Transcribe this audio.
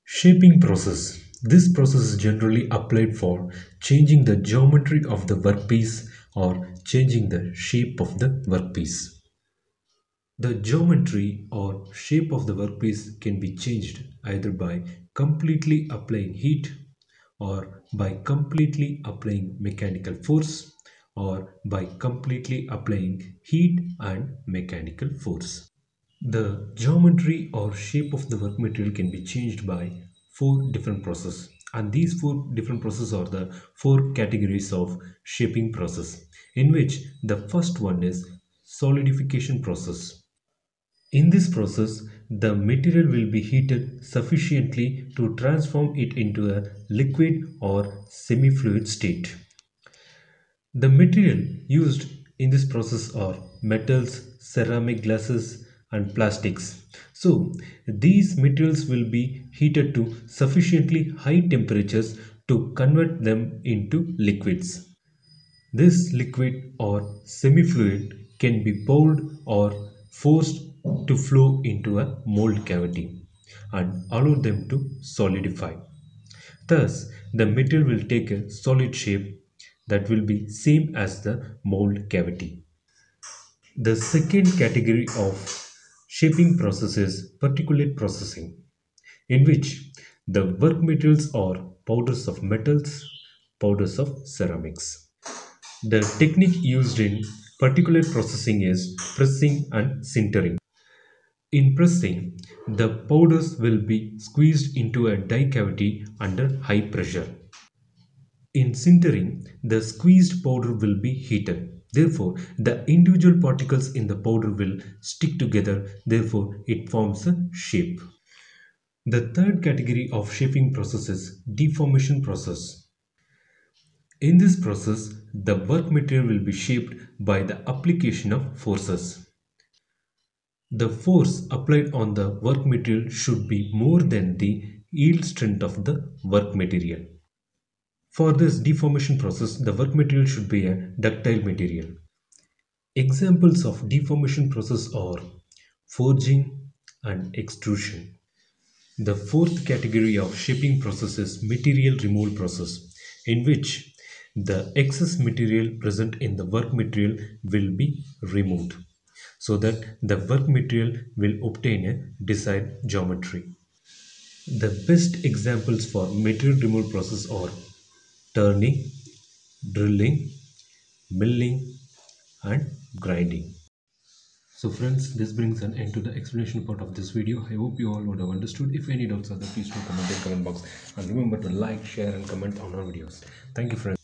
Shaping process. This process is generally applied for changing the geometry of the workpiece or changing the shape of the workpiece. The geometry or shape of the workpiece can be changed either by completely applying heat or by completely applying mechanical force or by completely applying heat and mechanical force. The geometry or shape of the work material can be changed by four different processes, and these four different processes are the four categories of shaping process, in which the first one is solidification process. In this process, the material will be heated sufficiently to transform it into a liquid or semi-fluid state. The material used in this process are metals, ceramic glasses, and plastics. So, these materials will be heated to sufficiently high temperatures to convert them into liquids. This liquid or semi-fluid can be poured or forced to flow into a mold cavity and allow them to solidify. Thus, the material will take a solid shape that will be same as the mold cavity. The second category of shaping process is particulate processing, in which the work materials are powders of metals, powders of ceramics. The technique used in particulate processing is pressing and sintering. In pressing, the powders will be squeezed into a die cavity under high pressure. In sintering, the squeezed powder will be heated. Therefore, the individual particles in the powder will stick together. Therefore, it forms a shape. The third category of shaping process is deformation process. In this process, the work material will be shaped by the application of forces. The force applied on the work material should be more than the yield strength of the work material. For this deformation process, the work material should be a ductile material. Examples of deformation process are forging and extrusion. The fourth category of shaping process is material removal process, in which the excess material present in the work material will be removed so that the work material will obtain a desired geometry. The best examples for material removal process are turning, drilling, milling, and grinding. So friends, this brings an end to the explanation part of this video. I hope you all would have understood. If any doubts are there, please do comment in the comment box. And remember to like, share and comment on our videos. Thank you friends.